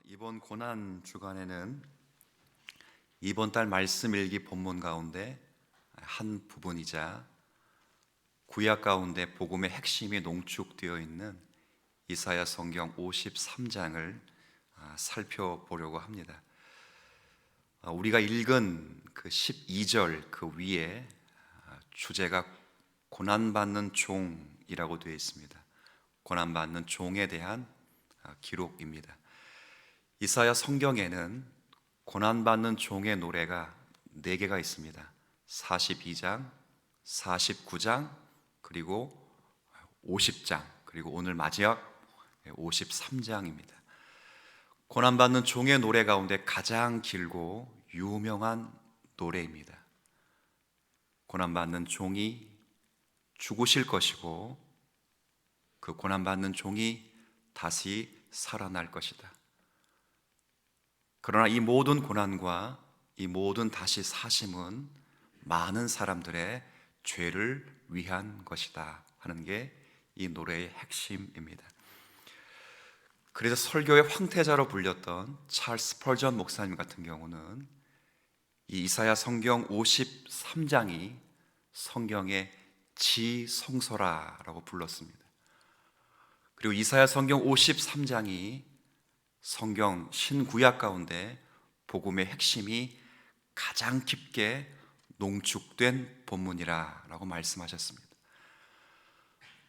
이번 고난 주간에는 이번 달 말씀 일기 본문 가운데 한 부분이자 구약 가운데 복음의 핵심이 농축되어 있는 이사야 성경 53장을 살펴보려고 합니다. 우리가 읽은 그 12절 그 위에 주제가 고난받는 종이라고 되어 있습니다. 고난받는 종에 대한 기록입니다. 이사야 성경에는 고난받는 종의 노래가 4개가 있습니다. 42장, 49장, 그리고 50장, 그리고 오늘 마지막 53장입니다. 고난받는 종의 노래 가운데 가장 길고 유명한 노래입니다. 고난받는 종이 죽으실 것이고 그 고난받는 종이 다시 살아날 것이다. 그러나 이 모든 고난과 이 모든 다시 사심은 많은 사람들의 죄를 위한 것이다 하는 게 이 노래의 핵심입니다. 그래서 설교의 황태자로 불렸던 찰스 스펄전 목사님 같은 경우는 이 이사야 성경 53장이 성경의 지성서라고 불렀습니다. 그리고 이사야 성경 53장이 성경 신구약 가운데 복음의 핵심이 가장 깊게 농축된 본문이라고 말씀하셨습니다.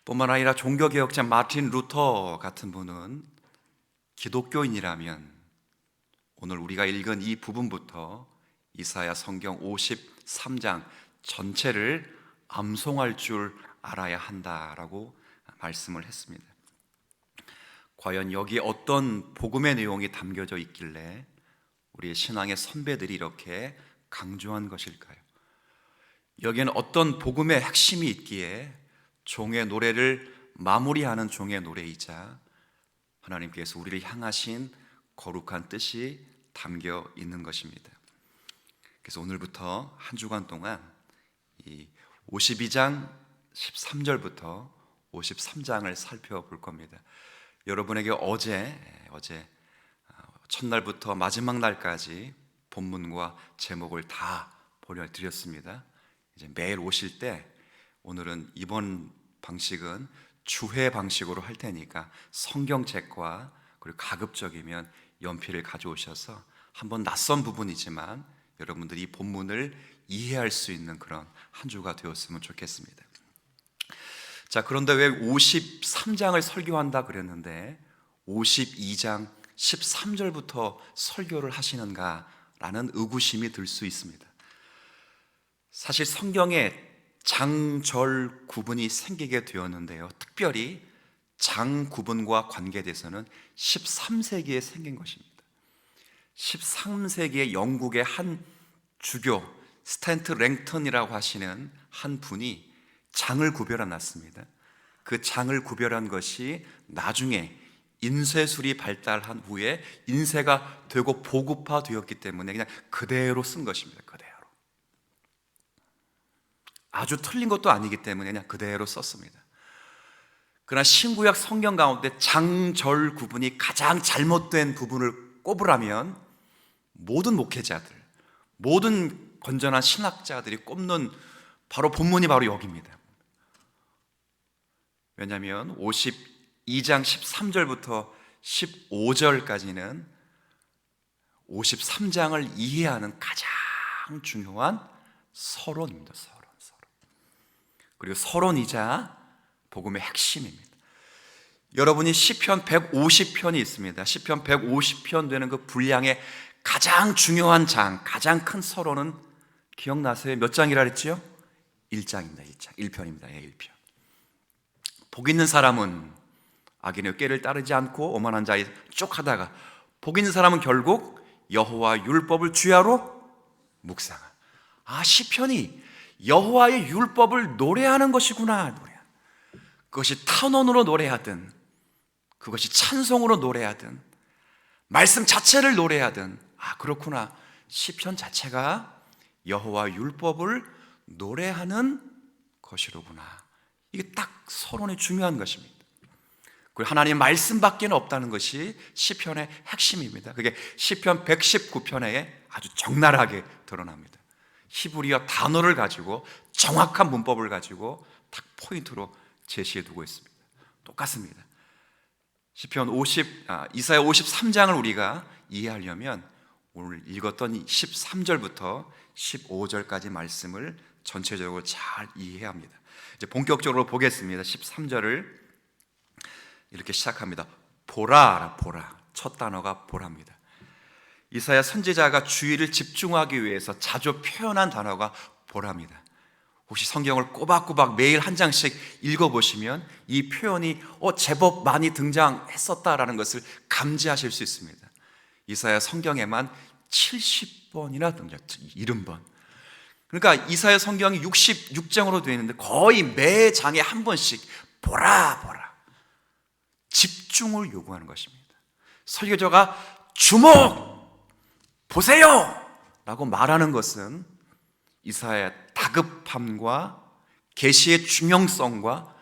뿐만 아니라 종교개혁자 마틴 루터 같은 분은 기독교인이라면 오늘 우리가 읽은 이 부분부터 이사야 성경 53장 전체를 암송할 줄 알아야 한다라고 말씀을 했습니다. 과연 여기에 어떤 복음의 내용이 담겨져 있길래 우리의 신앙의 선배들이 이렇게 강조한 것일까요? 여기에는 어떤 복음의 핵심이 있기에 종의 노래를 마무리하는 종의 노래이자 하나님께서 우리를 향하신 거룩한 뜻이 담겨 있는 것입니다. 그래서 오늘부터 한 주간 동안 이 52장 13절부터 53장을 살펴볼 겁니다. 여러분에게 어제 첫날부터 마지막 날까지 본문과 제목을 다 보내드렸습니다. 이제 매일 오실 때 오늘은 이번 방식은 주회 방식으로 할 테니까 성경책과 그리고 가급적이면 연필을 가져오셔서 한번 낯선 부분이지만 여러분들이 이 본문을 이해할 수 있는 그런 한 주가 되었으면 좋겠습니다. 자, 그런데 왜 53장을 설교한다 그랬는데 52장 13절부터 설교를 하시는가라는 의구심이 들 수 있습니다. 사실 성경에 장절 구분이 생기게 되었는데요, 특별히 장 구분과 관계돼서는 13세기에 생긴 것입니다. 13세기에 영국의 한 주교 스탠트 랭턴이라고 하시는 한 분이 장을 구별해 놨습니다. 그 장을 구별한 것이 나중에 인쇄술이 발달한 후에 인쇄가 되고 보급화되었기 때문에 그냥 그대로 쓴 것입니다. 그대로. 아주 틀린 것도 아니기 때문에 그냥 그대로 썼습니다. 그러나 신구약 성경 가운데 장절 구분이 가장 잘못된 부분을 꼽으라면 모든 목회자들, 모든 건전한 신학자들이 꼽는 바로 본문이 바로 여기입니다. 왜냐하면 52장 13절부터 15절까지는 53장을 이해하는 가장 중요한 서론입니다. 서론. 그리고 서론이자 복음의 핵심입니다. 여러분이 시편 150편이 있습니다. 시편 150편 되는 그 분량의 가장 중요한 장, 가장 큰 서론은 기억나세요? 몇 장이라 그랬지요? 1장입니다. 1편입니다. 1편. 복 있는 사람은 악인의 꾀를 따르지 않고 오만한 자의 쭉 하다가 복 있는 사람은 결국 여호와 율법을 주야로 묵상한. 시편이 여호와의 율법을 노래하는 것이구나. 그것이 탄원으로 노래하든 그것이 찬송으로 노래하든 말씀 자체를 노래하든 그렇구나. 시편 자체가 여호와 율법을 노래하는 것이로구나. 이게 딱 서론의 중요한 것입니다. 그리고 하나님 말씀밖에 없다는 것이 시편의 핵심입니다. 그게 시편 119편에 아주 적나라하게 드러납니다. 히브리어 단어를 가지고 정확한 문법을 가지고 딱 포인트로 제시해 두고 있습니다. 똑같습니다. 이사야 53장을 우리가 이해하려면 오늘 읽었던 13절부터 15절까지 말씀을 전체적으로 잘 이해해야 합니다. 이제 본격적으로 보겠습니다. 13절을 이렇게 시작합니다. 보라, 보라. 첫 단어가 보라입니다. 이사야 선지자가 주의를 집중하기 위해서 자주 표현한 단어가 보라입니다. 혹시 성경을 꼬박꼬박 매일 한 장씩 읽어보시면 이 표현이 제법 많이 등장했었다라는 것을 감지하실 수 있습니다. 이사야 성경에만 70번이나 등장했죠. 70번. 그러니까 이사야 성경이 66장으로 되어 있는데 거의 매 장에 한 번씩 보라, 보라. 집중을 요구하는 것입니다. 설교자가 주목! 보세요! 라고 말하는 것은 이사야의 다급함과 계시의 중요성과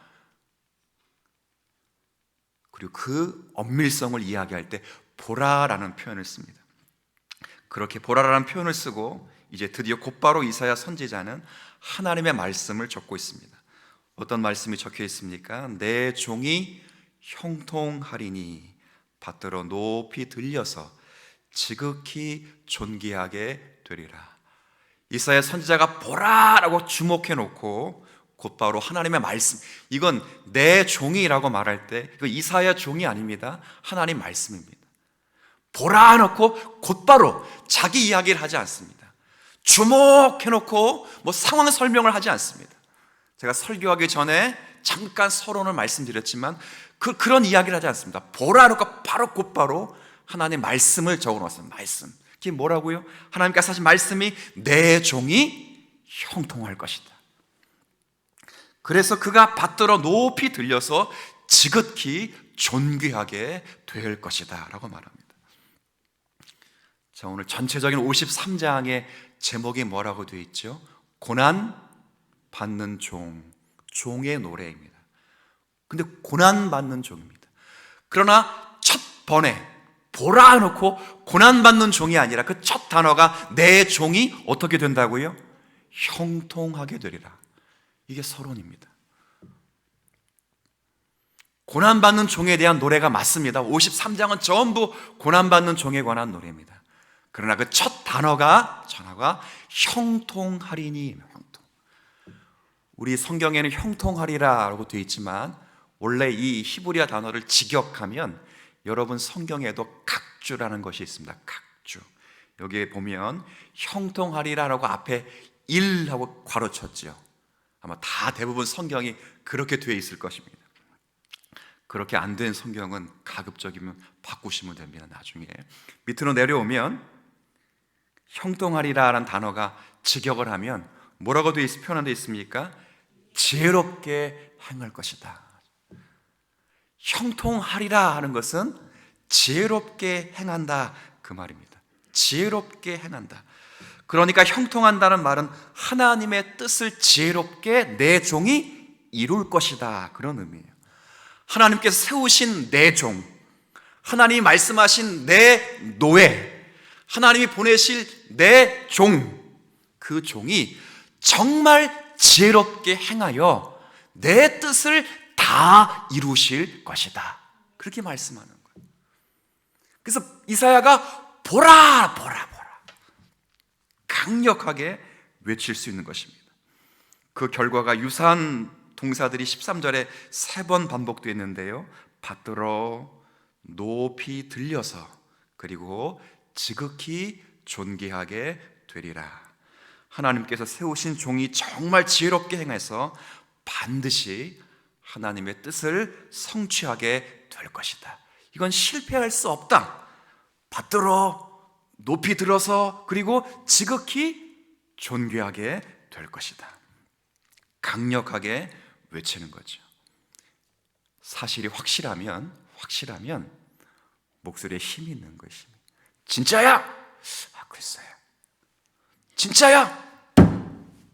그리고 그 엄밀성을 이야기할 때 보라라는 표현을 씁니다. 그렇게 보라라는 표현을 쓰고 이제 드디어 곧바로 이사야 선지자는 하나님의 말씀을 적고 있습니다. 어떤 말씀이 적혀 있습니까? 내 종이 형통하리니 받들어 높이 들려서 지극히 존귀하게 되리라. 이사야 선지자가 보라라고 주목해 놓고 곧바로 하나님의 말씀, 이건 내 종이라고 말할 때 이거 이사야 종이 아닙니다. 하나님 말씀입니다. 보라 놓고 곧바로 자기 이야기를 하지 않습니다. 주목해 놓고 상황 설명을 하지 않습니다. 제가 설교하기 전에 잠깐 서론을 말씀드렸지만 그런 이야기를 하지 않습니다. 보라 놓고 바로 곧바로 하나님 말씀을 적어 놓았습니다. 말씀. 그게 뭐라고요? 하나님께서 하신 말씀이 내 종이 형통할 것이다. 그래서 그가 받들어 높이 들려서 지극히 존귀하게 될 것이다 라고 말합니다. 자, 오늘 전체적인 53장의 제목이 뭐라고 되어 있죠? 고난 받는 종, 종의 노래입니다. 근데 고난 받는 종입니다. 그러나 첫 번에 보라 놓고 고난 받는 종이 아니라 그 첫 단어가 내 종이 어떻게 된다고요? 형통하게 되리라. 이게 서론입니다. 고난받는 종에 대한 노래가 맞습니다. 53장은 전부 고난받는 종에 관한 노래입니다. 그러나 그 첫 단어가 형통하리니, 형통. 우리 성경에는 형통하리라라고 되어 있지만 원래 이 히브리어 단어를 직역하면 여러분 성경에도 각주라는 것이 있습니다. 각주. 여기에 보면 형통하리라라고 앞에 1하고 괄호쳤죠. 아마 다 대부분 성경이 그렇게 되어 있을 것입니다. 그렇게 안 된 성경은 가급적이면 바꾸시면 됩니다. 나중에 밑으로 내려오면 형통하리라라는 단어가 직역을 하면 뭐라고 표현되어 있습니까? 지혜롭게 행할 것이다. 형통하리라 하는 것은 지혜롭게 행한다 그 말입니다. 지혜롭게 행한다. 그러니까 형통한다는 말은 하나님의 뜻을 지혜롭게 내 종이 이룰 것이다 그런 의미예요. 하나님께서 세우신 내 종, 하나님이 말씀하신 내 노예, 하나님이 보내실 내 종, 그 종이 정말 지혜롭게 행하여 내 뜻을 다 이루실 것이다 그렇게 말씀하는 거예요. 그래서 이사야가 보라 보라 보라 강력하게 외칠 수 있는 것입니다. 그 결과가 유사한 동사들이 13절에 3번 반복되었는데요. 받들어, 높이 들려서, 그리고 지극히 존귀하게 되리라. 하나님께서 세우신 종이 정말 지혜롭게 행해서 반드시 하나님의 뜻을 성취하게 될 것이다. 이건 실패할 수 없다. 받들어, 높이 들어서, 그리고 지극히 존귀하게 될 것이다. 강력하게 외치는 거죠. 사실이 확실하면 목소리에 힘이 있는 것입니다. 진짜야? 글쎄요. 진짜야?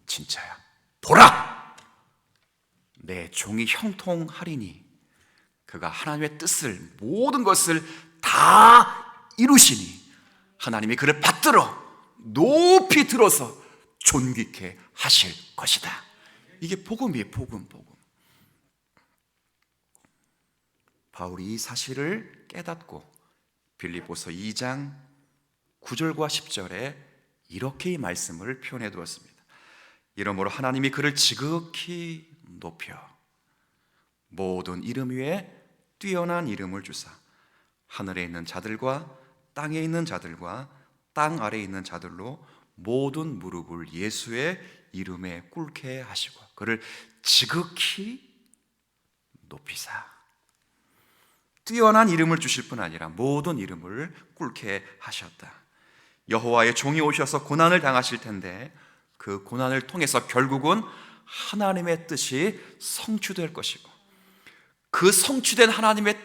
진짜야. 보라! 내 종이 형통하리니. 그가 하나님의 뜻을, 모든 것을 다 이루시니 하나님이 그를 받들어 높이 들어서 존귀케 하실 것이다. 이게 복음이에요. 복음. 바울이 이 사실을 깨닫고 빌립보서 2장 9절과 10절에 이렇게 이 말씀을 표현해 두었습니다. 이러므로 하나님이 그를 지극히 높여 모든 이름 위에 뛰어난 이름을 주사 하늘에 있는 자들과 땅에 있는 자들과 땅 아래에 있는 자들로 모든 무릎을 예수의 이름에 꿇게 하시고 그를 지극히 높이사. 뛰어난 이름을 주실 뿐 아니라 모든 이름을 꿇게 하셨다. 여호와의 종이 오셔서 고난을 당하실 텐데 그 고난을 통해서 결국은 하나님의 뜻이 성취될 것이고 그 성취된 하나님의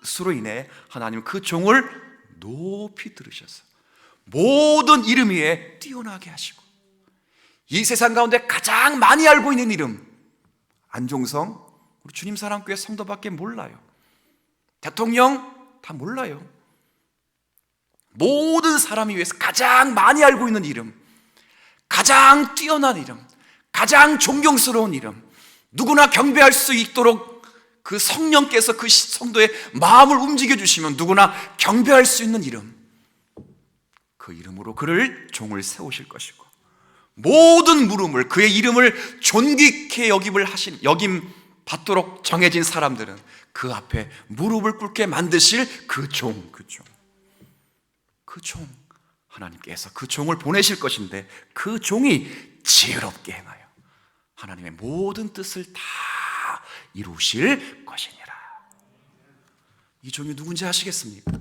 뜻으로 인해 하나님은 그 종을 높이 들으셔서 모든 이름 위에 뛰어나게 하시고 이 세상 가운데 가장 많이 알고 있는 이름 안종성 우리 주님사랑교회 성도밖에 몰라요. 대통령 다 몰라요. 모든 사람이 위해서 가장 많이 알고 있는 이름, 가장 뛰어난 이름, 가장 존경스러운 이름, 누구나 경배할 수 있도록 그 성령께서 그 성도의 마음을 움직여 주시면 누구나 경배할 수 있는 이름, 그 이름으로 그를 종을 세우실 것이고 모든 물음을 그의 이름을 존귀케 여김 받도록 정해진 사람들은 그 앞에 무릎을 꿇게 만드실 그 종, 하나님께서 그 종을 보내실 것인데 그 종이 지혜롭게 행하여 하나님의 모든 뜻을 다 이루실 것이니라. 이 종이 누군지 아시겠습니까?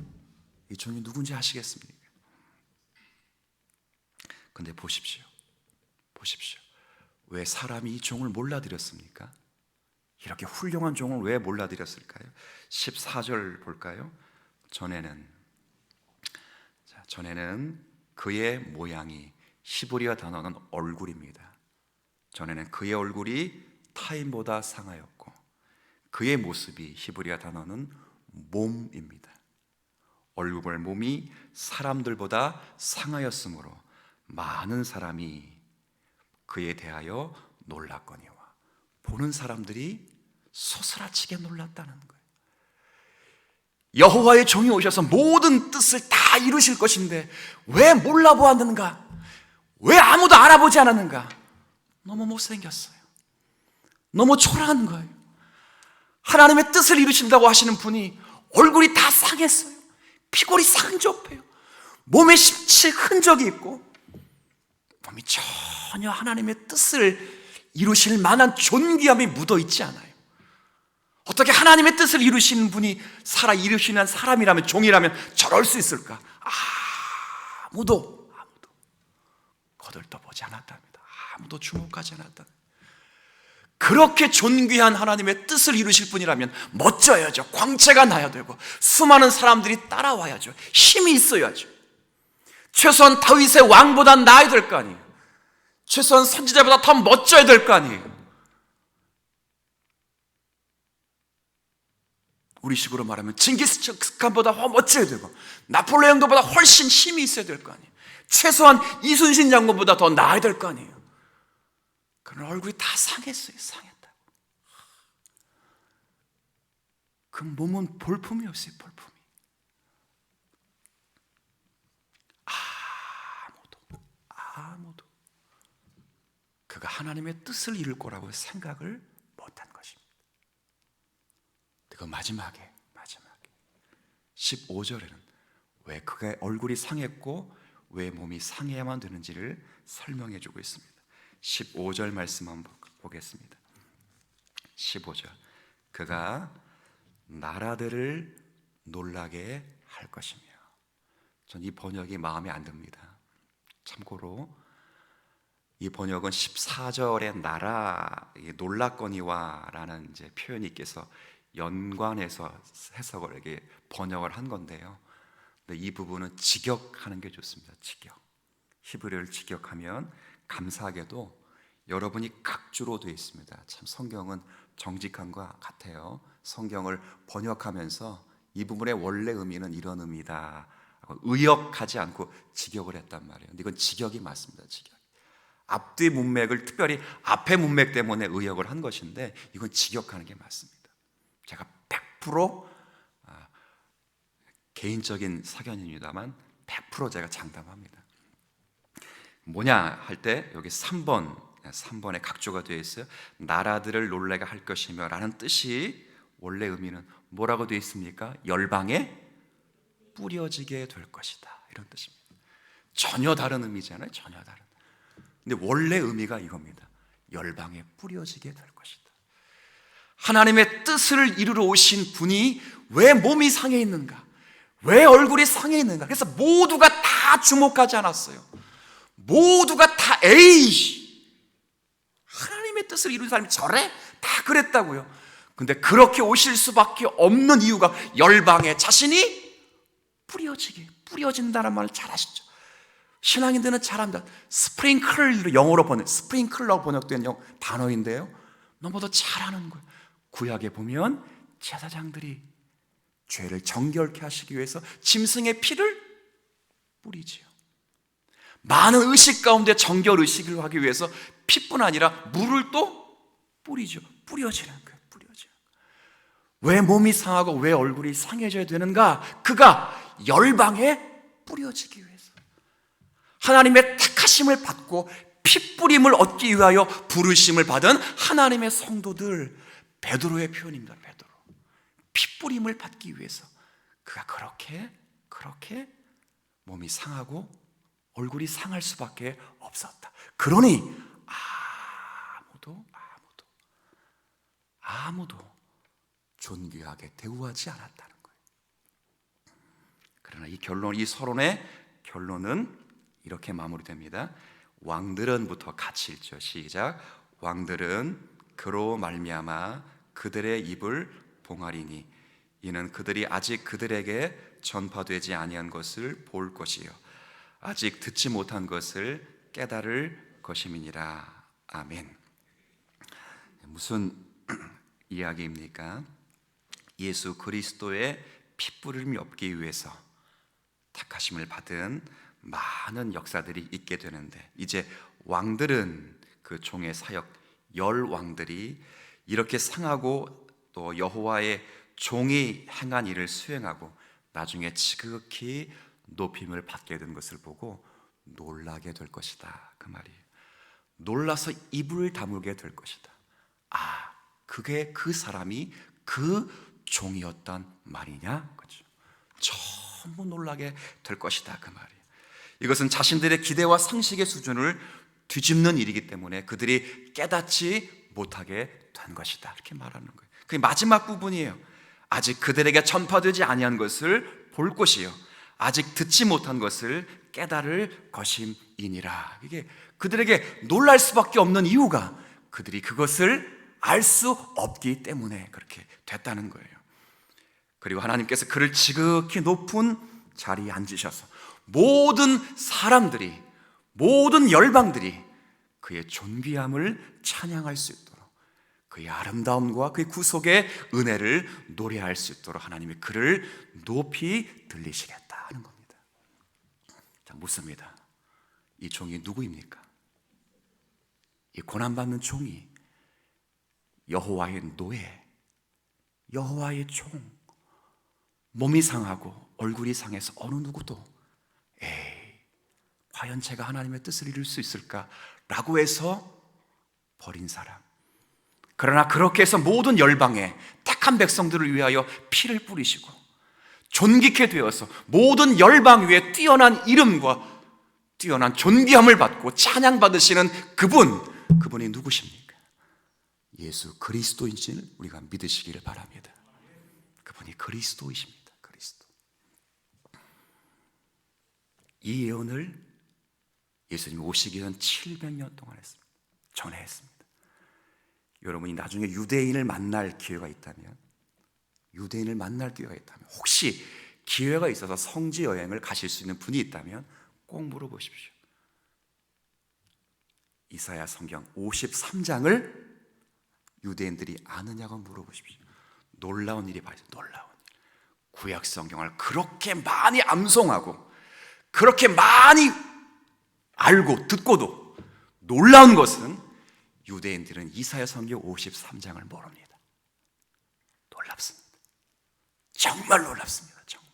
이 종이 누군지 아시겠습니까? 근데 보십시오. 왜 사람이 이 종을 몰라드렸습니까? 이렇게 훌륭한 종을 왜 몰라드렸을까요? 14절 볼까요? 전에는 그의 모양이 히브리어 단어는 얼굴입니다. 전에는 그의 얼굴이 타인보다 상하였고 그의 모습이 히브리어 단어는 몸입니다. 얼굴 몸이 사람들보다 상하였으므로 많은 사람이 그에 대하여 놀랐거니와 보는 사람들이 소스라치게 놀랐다는 거예요. 여호와의 종이 오셔서 모든 뜻을 다 이루실 것인데 왜 몰라보았는가? 왜 아무도 알아보지 않았는가? 너무 못생겼어요. 너무 초라한 거예요. 하나님의 뜻을 이루신다고 하시는 분이 얼굴이 다 상했어요. 피골이 상접해요. 몸에 십칠 흔적이 있고 몸이 전혀 하나님의 뜻을 이루실 만한 존귀함이 묻어있지 않아요. 어떻게 하나님의 뜻을 이루시는 분이 이루시는 사람이라면 종이라면 저럴 수 있을까? 아무도 거들떠보지 않았답니다. 아무도 주목하지 않았다. 그렇게 존귀한 하나님의 뜻을 이루실 분이라면 멋져야죠. 광채가 나야 되고 수많은 사람들이 따라와야죠. 힘이 있어야죠. 최소한 다윗의 왕보다 나아야 될 거 아니에요. 최소한 선지자보다 더 멋져야 될 거 아니에요. 우리식으로 말하면 징기스칸보다 더 멋져야 되고 나폴레옹보다 훨씬 힘이 있어야 될 거 아니에요. 최소한 이순신 장군보다 더 나아야 될 거 아니에요. 그런 얼굴이 다 상했어요. 상했다. 그 몸은 볼품이 없어요. 볼품이. 아무도 그가 하나님의 뜻을 이룰 거라고 생각을 못한 것입니다. 그 마지막에 15절에는 왜 그의 얼굴이 상했고 왜 몸이 상해야만 되는지를 설명해 주고 있습니다. 15절 말씀 한번 보겠습니다. 15절 그가 나라들을 놀라게 할 것이며 전 이 번역이 마음에 안 듭니다. 참고로 이 번역은 14절의 나라 놀랐거니와 라는 이제 표현이 있겠어 연관해서 해석을 이렇게 번역을 한 건데요. 근데 이 부분은 직역하는 게 좋습니다. 직역. 히브리어를 직역하면 감사하게도 여러분이 각주로 되어 있습니다. 참 성경은 정직한 것 같아요. 성경을 번역하면서 이 부분의 원래 의미는 이런 의미다, 의역하지 않고 직역을 했단 말이에요. 근데 이건 직역이 맞습니다. 직역. 앞뒤 문맥을 특별히 앞의 문맥 때문에 의역을 한 것인데 이건 직역하는 게 맞습니다. 제가 100% 개인적인 사견입니다만 100% 제가 장담합니다. 뭐냐 할 때 여기 3번에 각조가 되어 있어요. 나라들을 놀래게 할 것이며 라는 뜻이 원래 의미는 뭐라고 되어 있습니까? 열방에 뿌려지게 될 것이다, 이런 뜻입니다. 전혀 다른 의미잖아요. 전혀 다른. 근데 원래 의미가 이겁니다. 열방에 뿌려지게 될 것이다. 하나님의 뜻을 이루러 오신 분이 왜 몸이 상해 있는가? 왜 얼굴이 상해 있는가? 그래서 모두가 다 주목하지 않았어요. 모두가 다 에이, 하나님의 뜻을 이룬 사람이 저래? 다 그랬다고요. 근데 그렇게 오실 수밖에 없는 이유가 열방에 자신이 뿌려진다는 말을 잘 아시죠? 신앙인들은 잘합니다. 스프링클, 영어로 스프링클러 번역된 단어인데요, 너무도 잘하는 거예요. 구약에 보면 제사장들이 죄를 정결케 하시기 위해서 짐승의 피를 뿌리지요. 많은 의식 가운데 정결 의식을 하기 위해서 피뿐 아니라 물을 또 뿌리죠. 뿌려지는 거예요. 뿌려지는 거예요. 왜 몸이 상하고 왜 얼굴이 상해져야 되는가? 그가 열방에 뿌려지기 위해서, 하나님의 택하심을 받고 핏뿌림을 얻기 위하여 부르심을 받은 하나님의 성도들, 베드로의 표현입니다. 베드로. 핏뿌림을 받기 위해서 그가 그렇게 몸이 상하고 얼굴이 상할 수밖에 없었다. 그러니 아무도 존귀하게 대우하지 않았다는 거예요. 그러나 이 서론의 결론은 이렇게 마무리됩니다. 왕들은부터 같이 읽죠. 시작. 왕들은 그로 말미암아 그들의 입을 봉하리니 이는 그들이 아직 그들에게 전파되지 아니한 것을 볼 것이요 아직 듣지 못한 것을 깨달을 것임이니라. 아멘. 무슨 이야기입니까? 예수 그리스도의 핏부림이 없기 위해서 택하심을 받은 많은 역사들이 있게 되는데, 이제 왕들은, 그 종의 사역 왕들이 이렇게 상하고 또 여호와의 종이 행한 일을 수행하고 나중에 지극히 높임을 받게 된 것을 보고 놀라게 될 것이다, 그 말이에요. 놀라서 입을 다물게 될 것이다. 그게 그 사람이 그 종이었단 말이냐, 그렇죠? 전부 놀라게 될 것이다, 그 말이에요. 이것은 자신들의 기대와 상식의 수준을 뒤집는 일이기 때문에 그들이 깨닫지 못하게 된 것이다, 이렇게 말하는 거예요. 그게 마지막 부분이에요. 아직 그들에게 전파되지 아니한 것을 볼 것이요 아직 듣지 못한 것을 깨달을 것임이니라. 이게 그들에게 놀랄 수밖에 없는 이유가 그들이 그것을 알 수 없기 때문에 그렇게 됐다는 거예요. 그리고 하나님께서 그를 지극히 높은 자리에 앉으셔서 모든 사람들이, 모든 열방들이 그의 존귀함을 찬양할 수 있도록, 그의 아름다움과 그의 구속의 은혜를 노래할 수 있도록 하나님이 그를 높이 들리시겠다 하는 겁니다. 자, 묻습니다. 이 종이 누구입니까? 이 고난받는 종이 여호와의 노예, 여호와의 종, 몸이 상하고 얼굴이 상해서 어느 누구도 과연 제가 하나님의 뜻을 이룰 수 있을까? 라고 해서 버린 사람. 그러나 그렇게 해서 모든 열방에 택한 백성들을 위하여 피를 뿌리시고 존귀케 되어서 모든 열방 위에 뛰어난 이름과 뛰어난 존귀함을 받고 찬양받으시는 그분이 누구십니까? 예수 그리스도인지를 우리가 믿으시기를 바랍니다. 그분이 그리스도이십니다. 그리스도. 이 예언을 예수님이 오시기 전 700년 동안 했습니다. 전에 했습니다. 여러분이 나중에 유대인을 만날 기회가 있다면, 혹시 기회가 있어서 성지 여행을 가실 수 있는 분이 있다면 꼭 물어보십시오. 이사야 성경 53장을 유대인들이 아느냐고 물어보십시오. 놀라운 일이 발생. 놀라운 일. 구약 성경을 그렇게 많이 암송하고 그렇게 많이 알고 듣고도 놀라운 것은 유대인들은 이사야 성경 53장을 모릅니다. 놀랍습니다. 정말 놀랍습니다. 정말.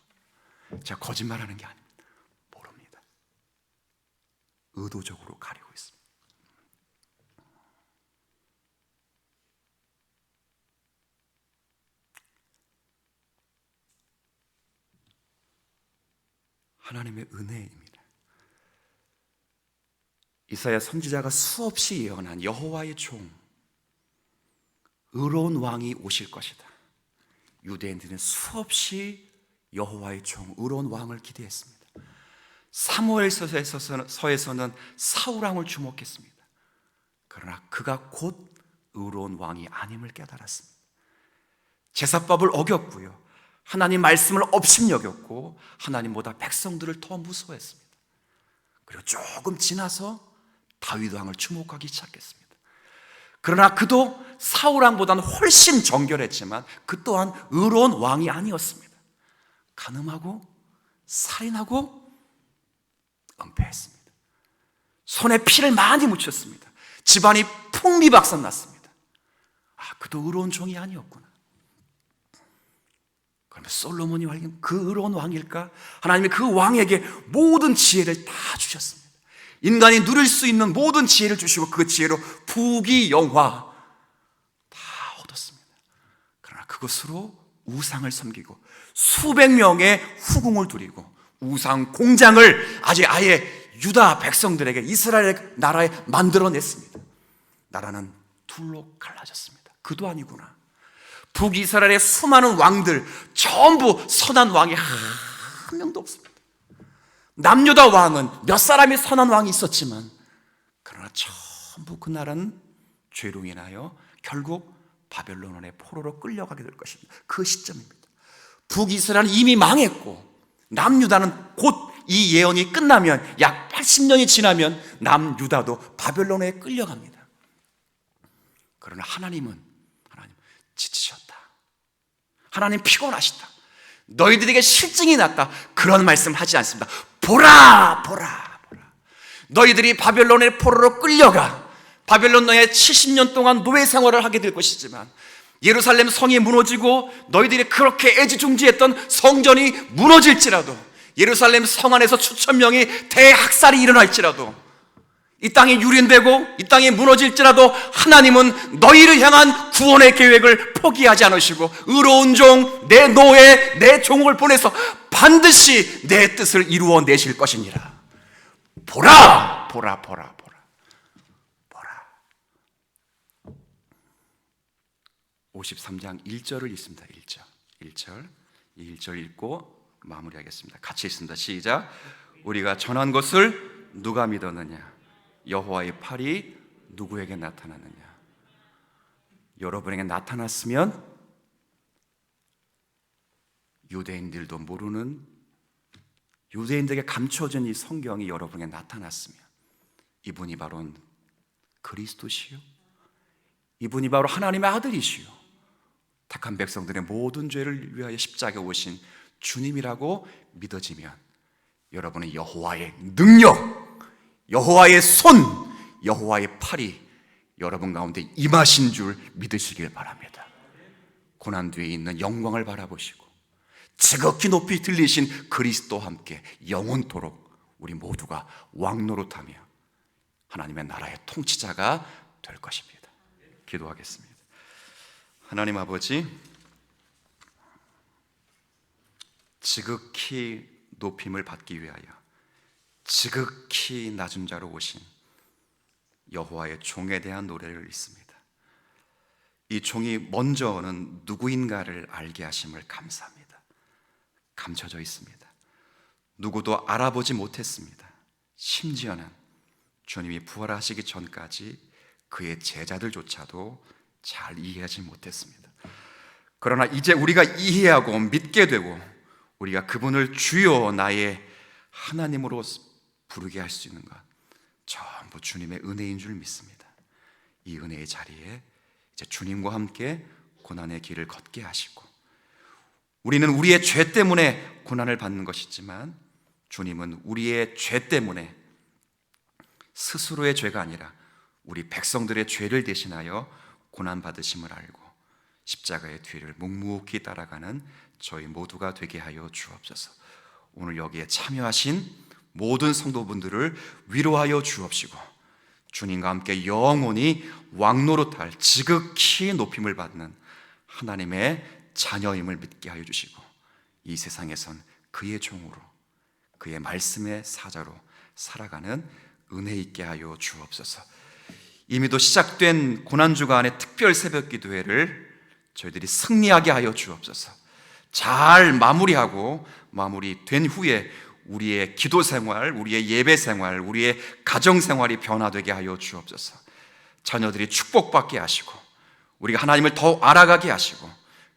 제가 거짓말하는 게 아닙니다. 모릅니다. 의도적으로 가리고 있습니다. 하나님의 은혜입니다. 이사야 선지자가 수없이 예언한 여호와의 종, 의로운 왕이 오실 것이다. 유대인들은 수없이 여호와의 종, 의로운 왕을 기대했습니다. 사무엘서에서는 사울 왕을 주목했습니다. 그러나 그가 곧 의로운 왕이 아님을 깨달았습니다. 제사법을 어겼고요, 하나님 말씀을 업신여겼고 하나님보다 백성들을 더 무서워했습니다. 그리고 조금 지나서 다윗 왕을 주목하기 시작했습니다. 그러나 그도 사울 왕보다는 훨씬 정결했지만 그 또한 의로운 왕이 아니었습니다. 간음하고 살인하고 은폐했습니다. 손에 피를 많이 묻혔습니다. 집안이 풍비박산 났습니다. 그도 의로운 종이 아니었구나. 그러면 솔로몬이 과연 그 의로운 왕일까? 하나님이 그 왕에게 모든 지혜를 다 주셨습니다. 인간이 누릴 수 있는 모든 지혜를 주시고 그 지혜로 부귀영화 다 얻었습니다. 그러나 그것으로 우상을 섬기고 수백 명의 후궁을 두리고 우상 공장을 아예 유다 백성들에게, 이스라엘 나라에 만들어냈습니다. 나라는 둘로 갈라졌습니다. 그도 아니구나. 북이스라엘의 수많은 왕들 전부 선한 왕이 한 명도 없습니다. 남유다 왕은 몇 사람이 선한 왕이 있었지만 그러나 전부 그 나라는 죄로 인하여 결국 바벨론의 포로로 끌려가게 될 것입니다. 그 시점입니다. 북이스라엘은 이미 망했고 남유다는 곧 이 예언이 끝나면 약 80년이 지나면 남유다도 바벨론에 끌려갑니다. 그러나 하나님 지치셨다. 하나님 피곤하시다. 너희들에게 실증이 났다. 그런 말씀 하지 않습니다. 보라. 너희들이 바벨론의 포로로 끌려가 바벨론 너의 70년 동안 노예 생활을 하게 될 것이지만 예루살렘 성이 무너지고 너희들이 그렇게 애지중지했던 성전이 무너질지라도, 예루살렘 성 안에서 수천 명이 대학살이 일어날지라도, 이 땅이 유린되고 이 땅이 무너질지라도 하나님은 너희를 향한 구원의 계획을 포기하지 않으시고 의로운 종, 내 노예, 내 종을 보내서 반드시 내 뜻을 이루어내실 것이니라. 보라. 53장 1절을 읽습니다. 1절 읽고 마무리하겠습니다. 같이 읽습니다. 시작. 우리가 전한 것을 누가 믿었느냐? 여호와의 팔이 누구에게 나타났느냐? 여러분에게 나타났으면 유대인들도 모르는, 유대인들에게 감춰진 이 성경이 여러분에게 나타났으면 이분이 바로 그리스도시요, 이분이 바로 하나님의 아들이시요, 택한 백성들의 모든 죄를 위하여 십자가에 오신 주님이라고 믿어지면 여러분은 여호와의 능력, 여호와의 손, 여호와의 팔이 여러분 가운데 임하신 줄 믿으시길 바랍니다. 고난 뒤에 있는 영광을 바라보시고 지극히 높이 들리신 그리스도와 함께 영원토록 우리 모두가 왕노릇하며 하나님의 나라의 통치자가 될 것입니다. 기도하겠습니다. 하나님 아버지, 지극히 높임을 받기 위하여 지극히 낮은 자로 오신 여호와의 종에 대한 노래를 읽습니다. 이 종이 먼저는 누구인가를 알게 하심을 감사합니다. 감춰져 있습니다. 누구도 알아보지 못했습니다. 심지어는 주님이 부활하시기 전까지 그의 제자들조차도 잘 이해하지 못했습니다. 그러나 이제 우리가 이해하고 믿게 되고 우리가 그분을 주여 나의 하나님으로 부르게 할 수 있는 것 전부 주님의 은혜인 줄 믿습니다. 이 은혜의 자리에 이제 주님과 함께 고난의 길을 걷게 하시고, 우리는 우리의 죄 때문에 고난을 받는 것이지만 주님은 우리의 죄 때문에, 스스로의 죄가 아니라 우리 백성들의 죄를 대신하여 고난받으심을 알고 십자가의 뒤를 묵묵히 따라가는 저희 모두가 되게 하여 주옵소서. 오늘 여기에 참여하신 모든 성도분들을 위로하여 주옵시고, 주님과 함께 영원히 왕노릇할 지극히 높임을 받는 하나님의 자녀임을 믿게 하여 주시고, 이 세상에선 그의 종으로, 그의 말씀의 사자로 살아가는 은혜 있게 하여 주옵소서. 이미도 시작된 고난주간의 특별 새벽 기도회를 저희들이 승리하게 하여 주옵소서. 잘 마무리하고 마무리된 후에 우리의 기도 생활, 우리의 예배 생활, 우리의 가정 생활이 변화되게 하여 주옵소서. 자녀들이 축복받게 하시고, 우리가 하나님을 더 알아가게 하시고,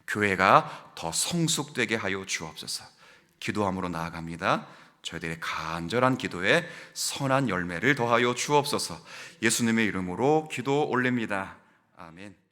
교회가 더 성숙되게 하여 주옵소서. 기도함으로 나아갑니다. 저희들의 간절한 기도에 선한 열매를 더하여 주옵소서. 예수님의 이름으로 기도 올립니다. 아멘.